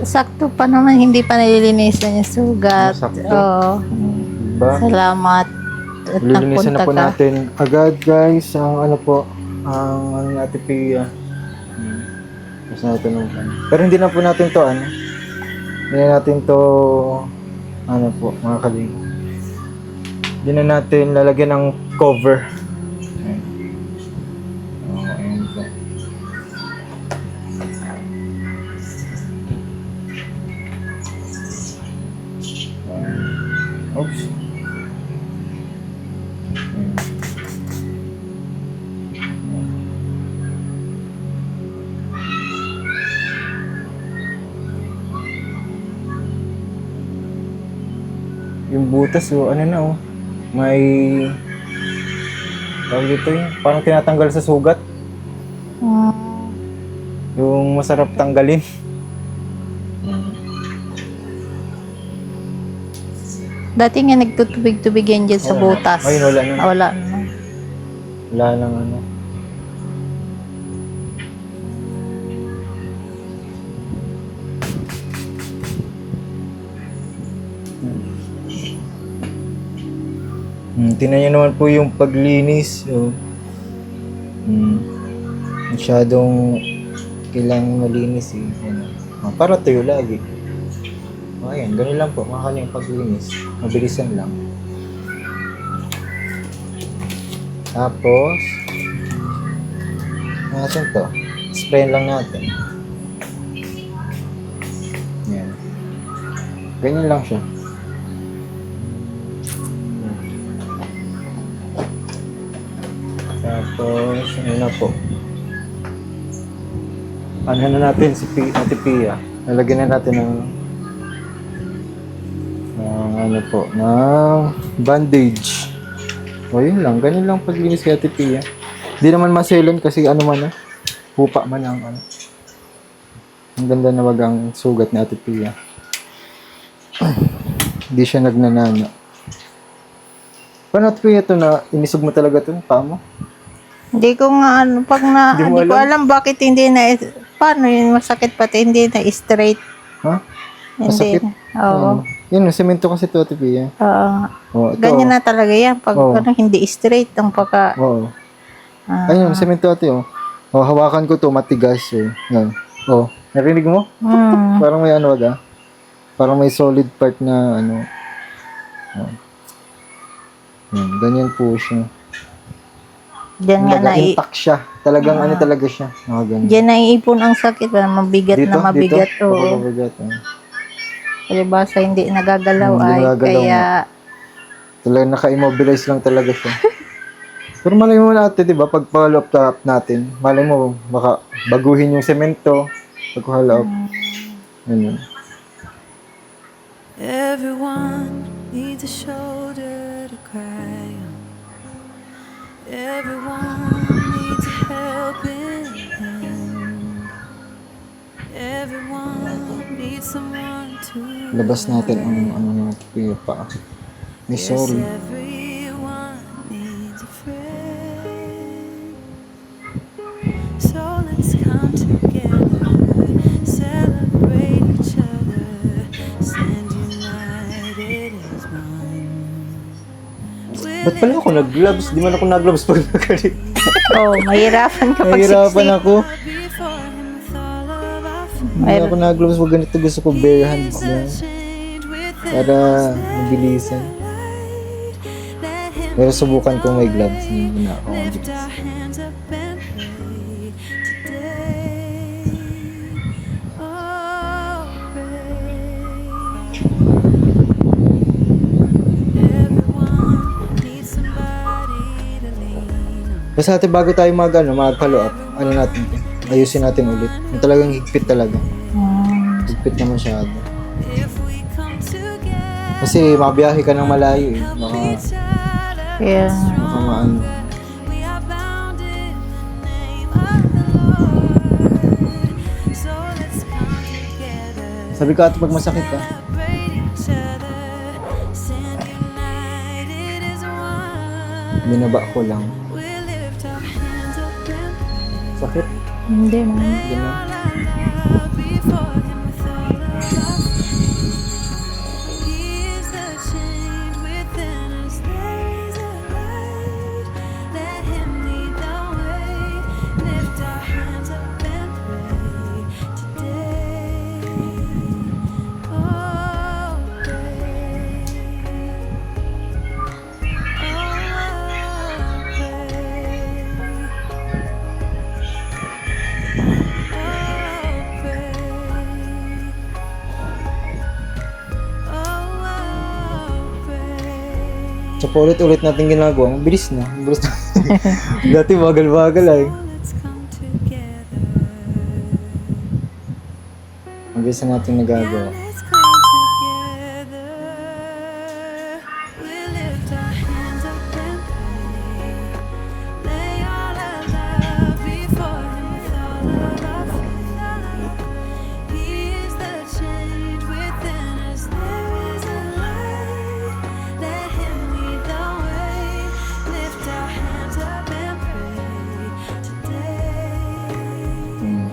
Sakto pa naman, hindi pa nililinisan yung sugat. Sakto. Oo. Diba? Salamat. At Lilinisan na nagpunta po ka. natin agad, guys. Ang ano po, ang ano natin Pia. Mas natin pero hindi na po natin to, ano. Hindi na natin to, ano po, mga kaling. Hindi na natin lalagyan ng cover. Ayan. Ayan po. Oops. Yung butas, oh, ano na, oh. May tawag dito yun, parang tinatanggal sa sugat. Mm. Yung masarap tanggalin. Dati nga nagtutubig-tubig yan dyan sa Oo. butas. Ayun, wala na. Wala na. Wala nang ano. Tingnan nyo naman po yung paglinis. So, masyadong kailangan malinis eh. Ano. Para tuyo lagi. Ayan, ganun lang po. Mga kanyang paglinis. Mabilisan lang. Tapos, natin to. Sprayin lang natin. Yan. Ganyan lang siya. Tapos, ano na po. Ano na natin si Ate Pia. Lalagyan na natin ng ano po, ng bandage. O yun lang, ganyan lang paglinis kay Ate Pia. Hindi naman maselan kasi ano man pupa man ang ano. Ang ganda na wag ang sugat ni Ate Pia. Hindi siya nagnanana. Paano Ate Pia ito na inisog mo talaga ito? Paano? Hindi ko nga ano, Hindi mo hindi ko alam bakit hindi na, paano yun, masakit pati, hindi na straight. Ha? Hindi Masakit? na. Oo. Yun, semento kasi ito Ate Pia. Oo. Oh, ito. Ganyan na talaga yan. Pag Oo. ano, hindi straight ang pagka... Oo. Ah. Ayun, semento ate, oh. Oh, hawakan ko to, matigas, oh. Yan. Oh, narinig mo? Hmm. Parang may ano, wag. Parang may solid part na, ano. Oh. Yan, ganyan po siya. Diyan nga Kumbaga, intact siya. Talagang ano talaga siya. Mga ganyan. diyan naiipon ang sakit. Mabigat Dito, na mabigat. dito. Oo. Mabigat, oh. Palibasa hindi nagagalaw Hindi ay nagagalaw kaya... Talagang naka-immobilize lang talaga siya. Pero malay mo natin, di ba? Pag follow up natin, malay mo, baka baguhin yung semento. Pag follow up. Ano. Everyone needs a shoulder to cry on. Everyone needs a helping hand. Everyone needs someone to Labas natin ang ano natin pa. May Yes, sorry. everyone needs a friend. So let's come together, celebrate each other, stand united as one. Ba't pala ako nag-gloves? Di man ako nag-gloves pag nagalit. Oh, mahirapan kapag Nahihirapan siksik. ako. Before him with all of our Hindi ako nag-gloves pag ganito. Gusto ko bare hands na. change with Para mabilisan. let him Pero subukan ko may gloves. Hindi na ako lift mag-gloves. our hands up and pray today. Oh, pray. Everyone needs somebody to lean on. Basta ate, bago tayo mag-follow up, ano natin to? Ayusin natin ulit. Yung talagang higpit talaga. Higpit na masyado. If we come together, Kasi mabiyahe ka ng malayo eh. Baka, each other, Kaya, baka maano. we are bound in the name of the Lord. So let's come together, Sabi ko ate, pag masakit ka, celebrate each other, stand united as one. binaba ko lang. We lift our hands up and pray. Sakit? hindi man. Ganun. All our love before him with all Sa paulit-ulit natin ginagawa, mabilis na. Mabilis na. Dati bagal-bagal ay. Let's come together. Mabilis na natin nagagawa. Let's come together. We lift our hands up and pray. Lay all our love before Him with all of our faith. He is the change within us. There is a light. Let Him lead the way. Lift our hands up and pray today. Hmm.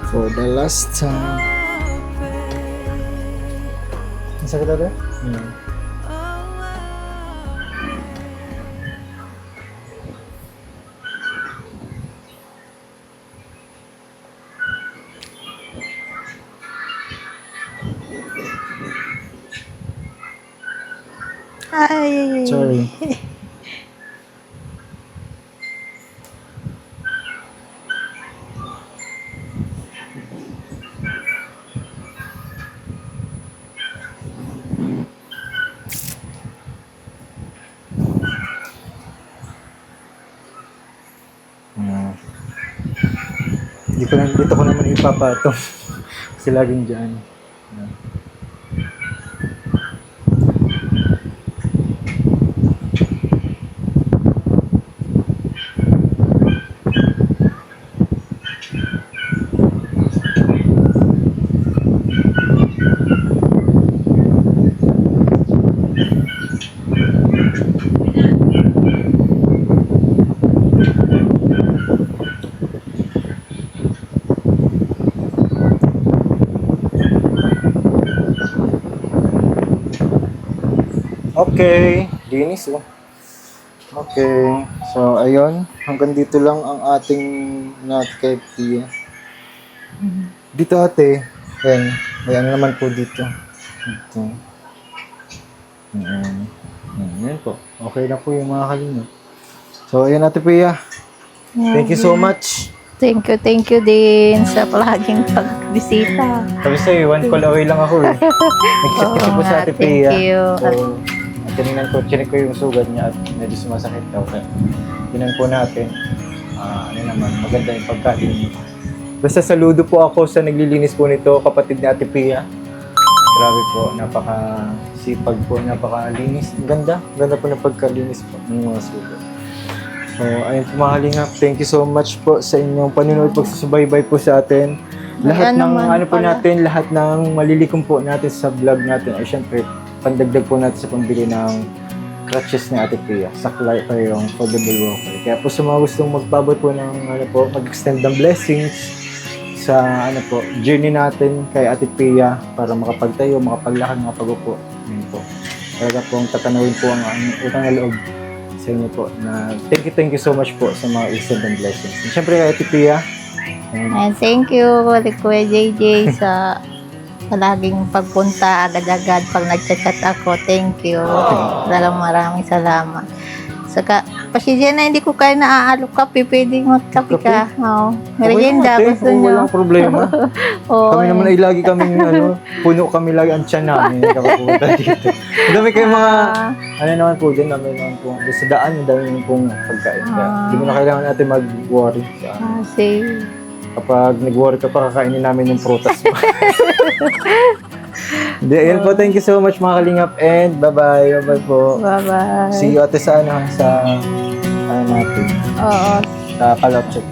For the last time. Ang sakit ate? Ay. Sorry. Dito ko naman ipapatong. Kasi laging dyan. Okay, linis oh. Okay, so ayun, hanggang dito lang ang ating nut-cake tea. Dito ate, ayan, may ano naman po dito. Ito. Ayan po, okay na po yung mga kalino. So ayan ate Pia, thank you so much. Thank you din sa palaging pagbisita. Sabi sa'yo, one call away lang ako eh. Nag-check kasi po sa ate Pia. Thank you. So, tinignan ko, chinek ko yung sugat niya at medyo sumasakit daw. Kaya, tinan po natin. Ano naman, maganda yung pagkain. Basta saludo po ako sa naglilinis po nito, kapatid ni Ate Pia. Grabe po, napaka-sipag po, napaka-linis. Ganda po ng pagkalinis po ng mga sugat. So, ayun po mga kalingap, thank you so much po sa inyong panunood, pagsusubaybay po sa atin. Lahat Ayan ng naman ano po pala. natin, lahat ng malilikom po natin sa vlog natin ay syempre pandagdag po natin sa pambili ng crutches ni Ate Pia. Saklay pa yung foldable walker. Kaya po sa mga gustong magbabot po ng ano po, mag-extend ng blessings sa ano po, journey natin kay Ate Pia para makapagtayo, makapaglakad, makapagupo. Yun po. Talaga pong tatanawin po ang utang na loob sa inyo po na thank you so much po sa mga extend ng blessings. And syempre Ate Pia, And thank you, Kuya JJ, sa palaging pagpunta agad-agad pag nagchat-chat ako. Thank you. Maraming salamat. Saka, pasensya na hindi ko kaya naaalok kape. Pwede magkape ka. Oo. Merienda, okay, gusto nyo. walang problema. Oo. Kami naman ay lagi kaming puno kami lagi ang tiyan namin kapag pumunta dito. Ang dami kayong mga, ano naman po dyan, dami naman po, sa daan, ang dami naman pong pagkain. Kaya, hindi mo na kailangan natin mag-worry. Sige. Kapag nag-worry ka pa, kakainin namin yung prutas mo. Hindi, ayun po, thank you so much mga kalingap and bye-bye. Bye-bye po. Bye-bye. See you ate sa ano, sa ano natin, Oo. sa Kalap Check.